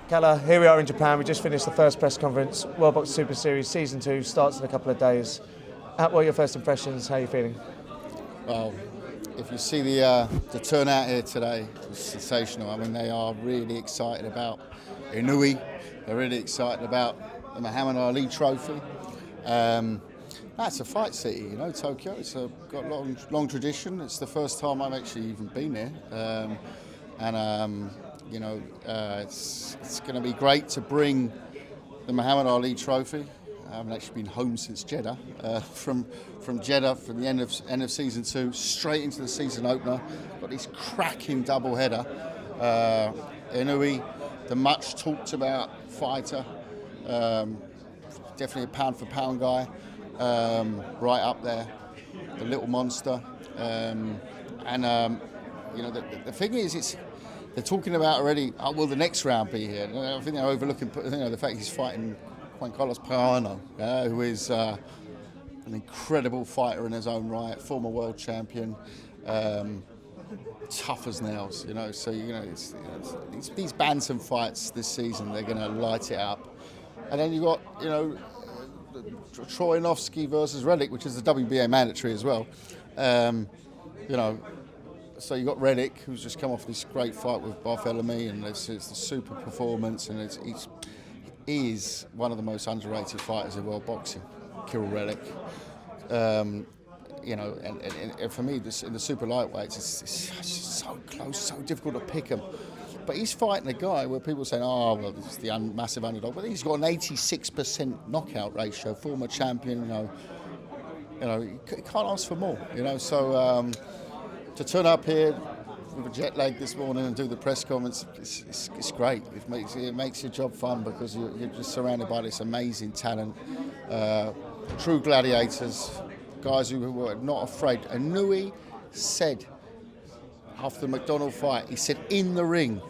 Kalle, here we are in Japan. We just finished the first press conference. World Boxing Super Series Season 2 starts in a couple of days. What are your first impressions? How are you feeling? Well, if you see the turnout here today, it's sensational. I mean, they are really excited about Inoue. They're really excited about the Muhammad Ali Trophy. That's a fight city, you know, Tokyo. It's got a long tradition. It's the first time I've actually even been there. It's going to be great to bring the Muhammad Ali Trophy. I haven't actually been home since Jeddah. From Jeddah, from the end of season 2, straight into the season opener. Got this cracking doubleheader. Inoue, the much talked about fighter, definitely a pound for pound guy, right up there, the little monster. The thing is, they're talking about already, will the next round be here? I think they're overlooking the fact he's fighting Juan Carlos Pagano, who is an incredible fighter in his own right, former world champion, tough as nails, you know. So these bantam fights this season, they're going to light it up. And then you got Troyanovsky versus Relic, which is the WBA mandatory as well. So you got Relic, who's just come off this great fight with Barthélemy, and it's a super performance, and he is one of the most underrated fighters in world boxing, Kirill Relic. And for me, in the super lightweights, it's just so close, so difficult to pick him. But he's fighting a guy where people are saying, this is the massive underdog. But he's got an 86% knockout ratio, former champion, you can't ask for more, So to turn up here with a jet lag this morning and do the press conference, it's great. It makes your job fun because you're just surrounded by this amazing talent, true gladiators, guys who were not afraid. Inoue said after the McDonald fight, he said in the ring,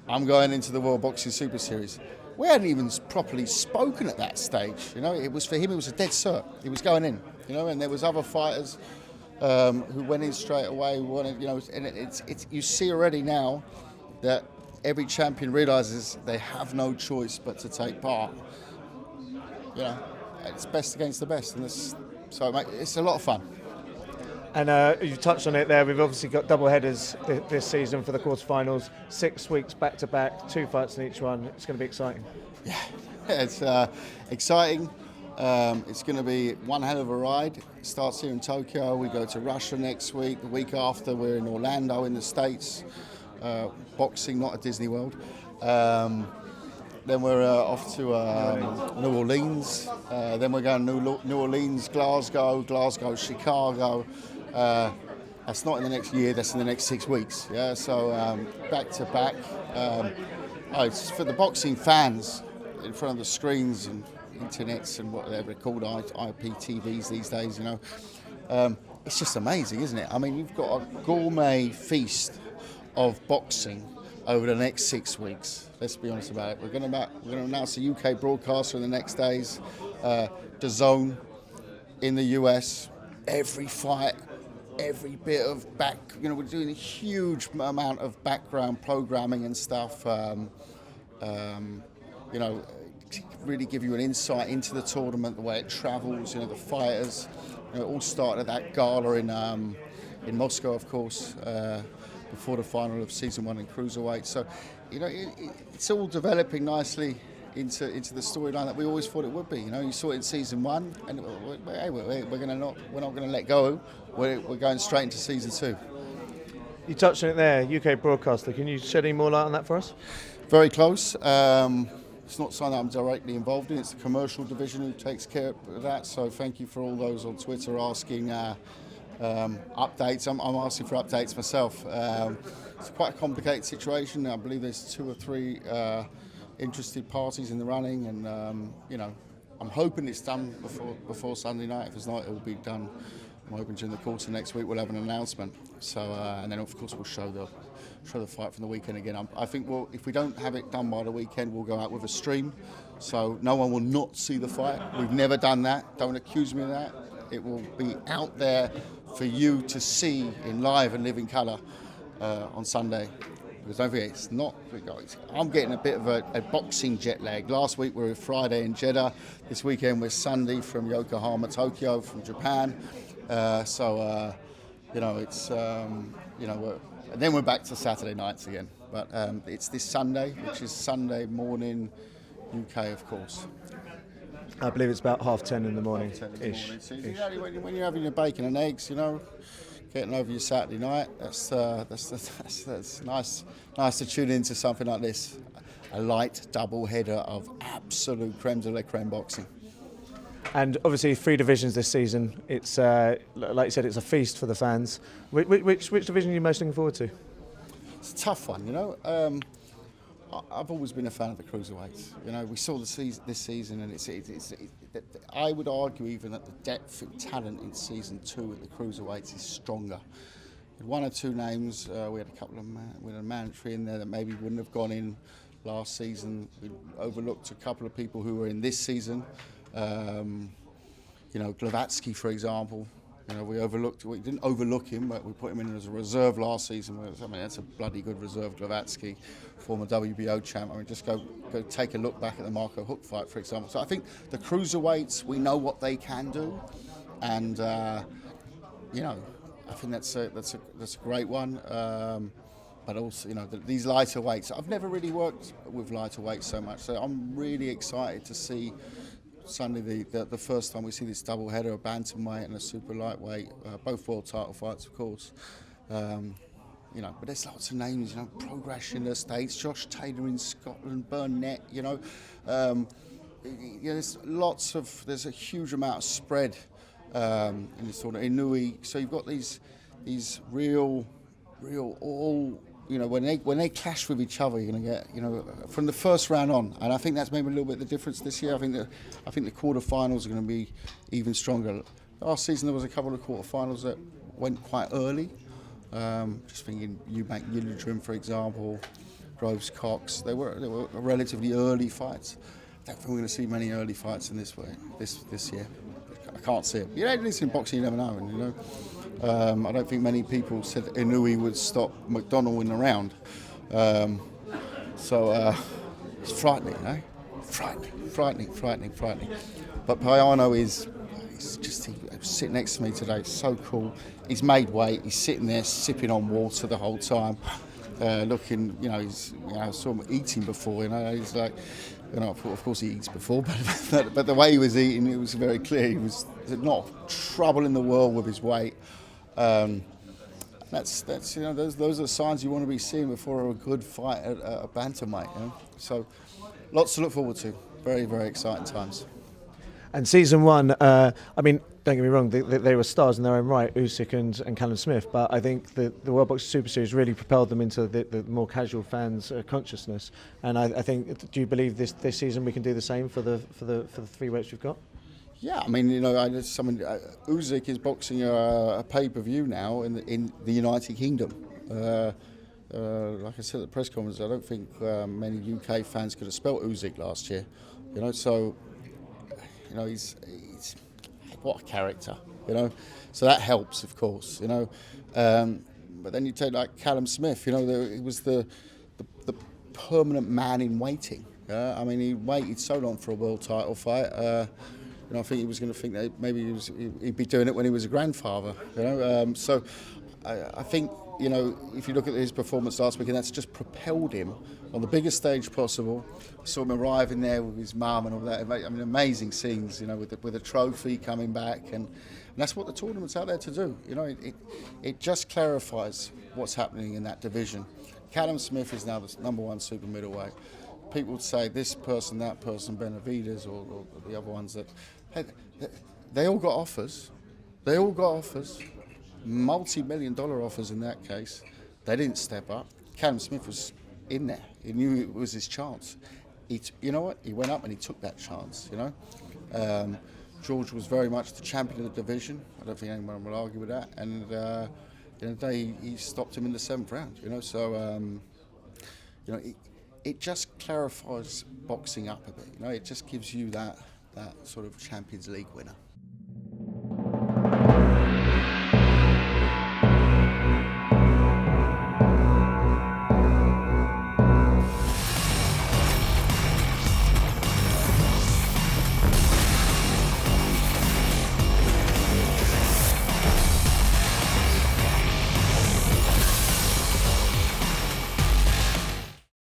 I'm going into the World Boxing Super Series. We hadn't even properly spoken at that stage. It was for him. It was a dead cert. He was going in. And there was other fighters who went in straight away. And you see already now that every champion realizes they have no choice but to take part. It's best against the best, and it's a lot of fun. And you touched on it there. We've obviously got double headers this season for the quarterfinals. 6 weeks back to back, 2 fights in each one. It's going to be exciting. Yeah, it's exciting. It's going to be one hell of a ride. It starts here in Tokyo. We go to Russia next week. The week after, we're in Orlando in the States. Boxing, not at Disney World. Then we're off to New Orleans. Then we're going to New Orleans, Glasgow, Chicago. That's not in the next year, that's in the next 6 weeks. Yeah, so back to back. It's for the boxing fans in front of the screens and internets and whatever they're called, IPTVs these days, It's just amazing, isn't it? I mean, you've got a gourmet feast of boxing over the next 6 weeks. Let's be honest about it. We're going to announce a UK broadcaster in the next days, DAZN in the US. Every fight, every bit of we're doing a huge amount of background programming and stuff. Really give you an insight into the tournament, the way it travels. The fighters. It all started at that gala in Moscow, of course. Before the final of season 1 in cruiserweight, so it's all developing nicely into the storyline that we always thought it would be. You saw it in season 1, and we're not going to let go. We're going straight into season 2. You touched on it there, UK broadcaster. Can you shed any more light on that for us? Very close. It's not something that I'm directly involved in. It's the commercial division who takes care of that. So thank you for all those on Twitter asking. Updates. I'm asking for updates myself. It's quite a complicated situation. I believe there's 2 or 3 interested parties in the running, and I'm hoping it's done before Sunday night. If it's not, it will be done. I'm hoping during the course of next week we'll have an announcement. So and then of course we'll show the fight from the weekend again. I think if we don't have it done by the weekend, we'll go out with a stream, so no one will not see the fight. We've never done that. Don't accuse me of that. It will be out there for you to see in live and living colour on Sunday. Because don't forget, it's not. I'm getting a bit of a boxing jet lag. Last week we were Friday in Jeddah. This weekend we're Sunday from Yokohama, Tokyo, from Japan. It's and then we're back to Saturday nights again. But it's this Sunday, which is Sunday morning, UK, of course. I believe it's about 10:30 in the morning. So when you're having your bacon and eggs, getting over your Saturday night, that's nice to tune into something like this. A light double header of absolute creme de la creme boxing. And obviously 3 divisions this season. It's like you said, it's a feast for the fans. Which division are you most looking forward to? It's a tough one, I've always been a fan of the cruiserweights. We saw this season, and I would argue even that the depth and talent in season 2 at the cruiserweights is stronger. We had 1 or 2 names. We had a couple of we had a mandatory in there that maybe wouldn't have gone in last season. We overlooked a couple of people who were in this season. Glavatsky, for example. We didn't overlook him, but we put him in as a reserve last season. That's a bloody good reserve, Glavatsky, former WBO champ. Just go take a look back at the Marco Huck fight, for example. So I think the cruiserweights, we know what they can do, and I think that's a great one. But also, these lighter weights. I've never really worked with lighter weights so much, so I'm really excited to see Sunday, the first time we see this double header, a bantamweight and a super lightweight, both world title fights, of course. But there's lots of names, Progress in the States, Josh Taylor in Scotland, Burnett, there's a huge amount of spread in this sort of Inui. So you've got these real all. When they clash with each other, you're going to get, from the first round on. And I think that's maybe a little bit the difference this year. I think the quarterfinals are going to be even stronger. Last season there was a couple of quarterfinals that went quite early. Just thinking Eubank Yildirim, for example, Groves Cox. They were relatively early fights. I don't think we're going to see many early fights in this year. I can't see it. At least in boxing you never know. I don't think many people said Inui would stop McDonnell in the round. It's frightening, Frightening. But Payano he's sitting next to me today. So cool. He's made weight. He's sitting there sipping on water the whole time, looking. I saw him eating before. He's like. Of course he eats before, but the way he was eating, it was very clear he was not trouble in the world with his weight. Those are signs you want to be seeing before a good fight at a bantamweight. So lots to look forward to. Very, very exciting times. And season 1, don't get me wrong, they were stars in their own right, Usyk and Callum Smith, but I think the World Boxing Super Series really propelled them into the more casual fans' consciousness. And I think, do you believe this season we can do the same for the 3 weights we've got? Yeah, Usyk is boxing a pay-per-view now in the United Kingdom. Like I said at the press conference, I don't think many UK fans could have spelt Usyk last year. He's what a character, So that helps, of course, But then you take like Callum Smith, he was the permanent man in waiting. He waited so long for a world title fight. I think he was going to think that maybe he'd be doing it when he was a grandfather. So I think if you look at his performance last weekend, that's just propelled him on the biggest stage possible. I saw him arriving there with his mum and all that. Amazing scenes, with a trophy coming back, and that's what the tournament's out there to do. It just clarifies what's happening in that division. Callum Smith is now the number 1 super middleweight. People would say this person, that person, Benavidez, or the other ones that they all got offers. Multi-million-dollar offers in that case. They didn't step up. Callum Smith was in there. He knew it was his chance. He went up and he took that chance. George was very much the champion of the division. I don't think anyone will argue with that. And he stopped him in the 7th round. So it just clarifies boxing up a bit. It just gives you that sort of Champions League winner.